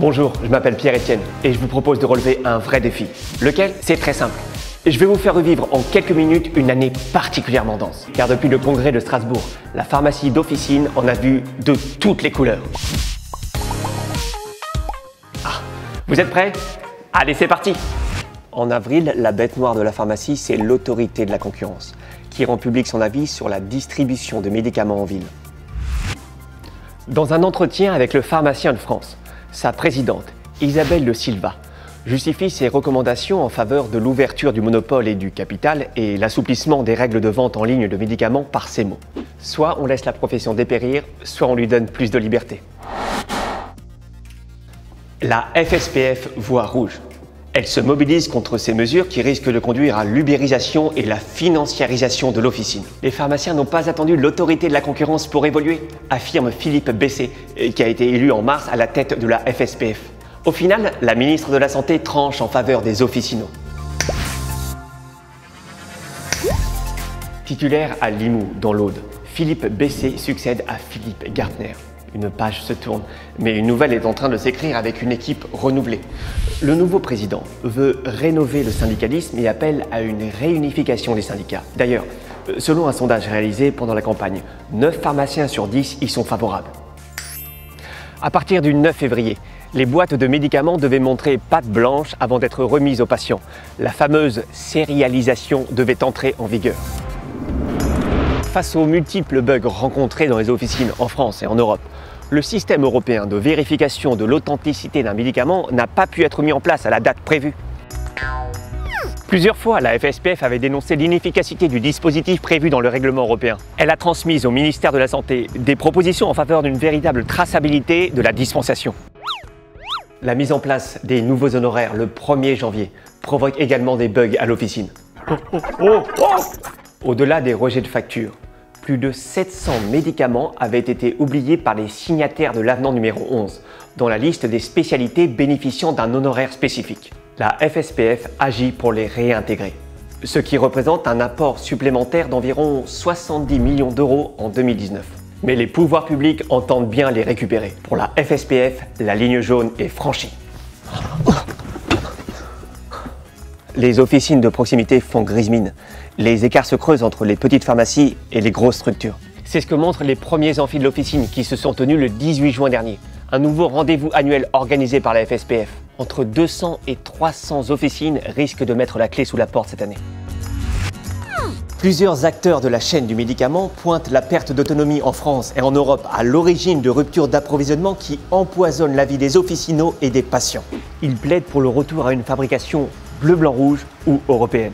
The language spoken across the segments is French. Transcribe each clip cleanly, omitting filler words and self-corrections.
Bonjour, je m'appelle Pierre-Etienne et je vous propose de relever un vrai défi. Lequel? C'est très simple. Je vais vous faire revivre en quelques minutes une année particulièrement dense. Car depuis le congrès de Strasbourg, la pharmacie d'officine en a vu de toutes les couleurs. Vous êtes prêts? Allez, c'est parti! En avril, la bête noire de la pharmacie, c'est l'autorité de la concurrence, qui rend public son avis sur la distribution de médicaments en ville. Dans un entretien avec le pharmacien de France, sa présidente, Isabelle de Silva, justifie ses recommandations en faveur de l'ouverture du monopole et du capital et l'assouplissement des règles de vente en ligne de médicaments par ces mots. Soit on laisse la profession dépérir, soit on lui donne plus de liberté. La FSPF voit rouge. Elle se mobilise contre ces mesures qui risquent de conduire à l'ubérisation et la financiarisation de l'officine. Les pharmaciens n'ont pas attendu l'autorité de la concurrence pour évoluer, affirme Philippe Bessé, qui a été élu en mars à la tête de la FSPF. Au final, la ministre de la Santé tranche en faveur des officinaux. Titulaire à Limoux, dans l'Aude, Philippe Bessé succède à Philippe Gartner. Une page se tourne, mais une nouvelle est en train de s'écrire avec une équipe renouvelée. Le nouveau président veut rénover le syndicalisme et appelle à une réunification des syndicats. D'ailleurs, selon un sondage réalisé pendant la campagne, 9 pharmaciens sur 10 y sont favorables. À partir du 9 février, les boîtes de médicaments devaient montrer patte blanche avant d'être remises aux patients. La fameuse sérialisation devait entrer en vigueur. Face aux multiples bugs rencontrés dans les officines en France et en Europe, le système européen de vérification de l'authenticité d'un médicament n'a pas pu être mis en place à la date prévue. Plusieurs fois, la FSPF avait dénoncé l'inefficacité du dispositif prévu dans le règlement européen. Elle a transmis au ministère de la Santé des propositions en faveur d'une véritable traçabilité de la dispensation. La mise en place des nouveaux honoraires le 1er janvier provoque également des bugs à l'officine. Au-delà des rejets de factures, plus de 700 médicaments avaient été oubliés par les signataires de l'avenant numéro 11, dans la liste des spécialités bénéficiant d'un honoraire spécifique. La FSPF agit pour les réintégrer, ce qui représente un apport supplémentaire d'environ 70 millions d'euros en 2019. Mais les pouvoirs publics entendent bien les récupérer. Pour la FSPF, la ligne jaune est franchie. Les officines de proximité font grise mine. Les écarts se creusent entre les petites pharmacies et les grosses structures. C'est ce que montrent les premiers amphis de l'officine qui se sont tenus le 18 juin dernier. Un nouveau rendez-vous annuel organisé par la FSPF. Entre 200 et 300 officines risquent de mettre la clé sous la porte cette année. Plusieurs acteurs de la chaîne du médicament pointent la perte d'autonomie en France et en Europe à l'origine de ruptures d'approvisionnement qui empoisonnent la vie des officinaux et des patients. Ils plaident pour le retour à une fabrication bleu, blanc, rouge ou européenne.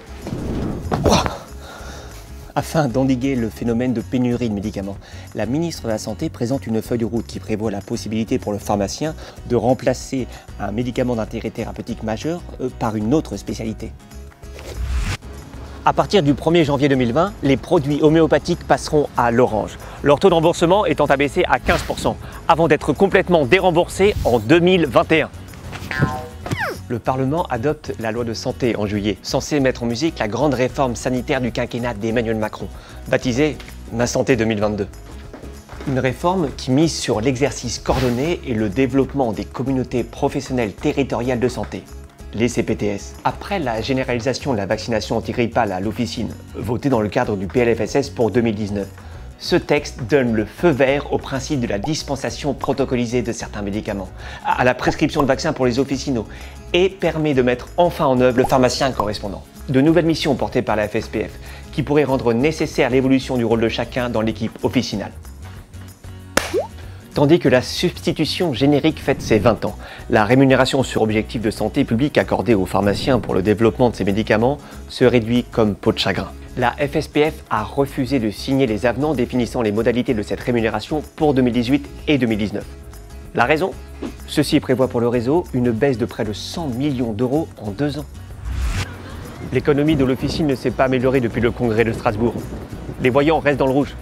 Afin d'endiguer le phénomène de pénurie de médicaments, la ministre de la Santé présente une feuille de route qui prévoit la possibilité pour le pharmacien de remplacer un médicament d'intérêt thérapeutique majeur par une autre spécialité. À partir du 1er janvier 2020, les produits homéopathiques passeront à l'orange, leur taux de remboursement étant abaissé à 15%, avant d'être complètement déremboursé en 2021. Le Parlement adopte la loi de santé en juillet, censée mettre en musique la grande réforme sanitaire du quinquennat d'Emmanuel Macron, baptisée Ma Santé 2022. Une réforme qui mise sur l'exercice coordonné et le développement des communautés professionnelles territoriales de santé, les CPTS. Après la généralisation de la vaccination antigrippale à l'officine, votée dans le cadre du PLFSS pour 2019, ce texte donne le feu vert au principe de la dispensation protocolisée de certains médicaments, à la prescription de vaccins pour les officinaux et permet de mettre enfin en œuvre le pharmacien correspondant. De nouvelles missions portées par la FSPF qui pourraient rendre nécessaire l'évolution du rôle de chacun dans l'équipe officinale. Tandis que la substitution générique fête ses 20 ans, la rémunération sur objectif de santé publique accordée aux pharmaciens pour le développement de ces médicaments se réduit comme peau de chagrin. La FSPF a refusé de signer les avenants définissant les modalités de cette rémunération pour 2018 et 2019. La raison? Ceci prévoit pour le réseau une baisse de près de 100 millions d'euros en 2 ans. L'économie de l'officine ne s'est pas améliorée depuis le congrès de Strasbourg. Les voyants restent dans le rouge.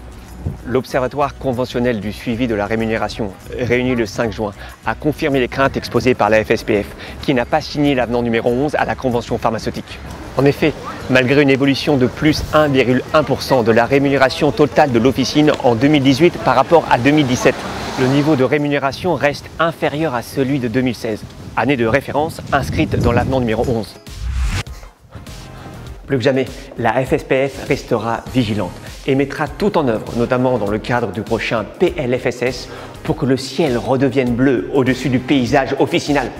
L'Observatoire conventionnel du suivi de la rémunération, réuni le 5 juin, a confirmé les craintes exposées par la FSPF, qui n'a pas signé l'avenant numéro 11 à la convention pharmaceutique. En effet, malgré une évolution de plus 1,1% de la rémunération totale de l'officine en 2018 par rapport à 2017, le niveau de rémunération reste inférieur à celui de 2016, année de référence inscrite dans l'avenant numéro 11. Plus que jamais, la FSPF restera vigilante et mettra tout en œuvre, notamment dans le cadre du prochain PLFSS, pour que le ciel redevienne bleu au-dessus du paysage officinal.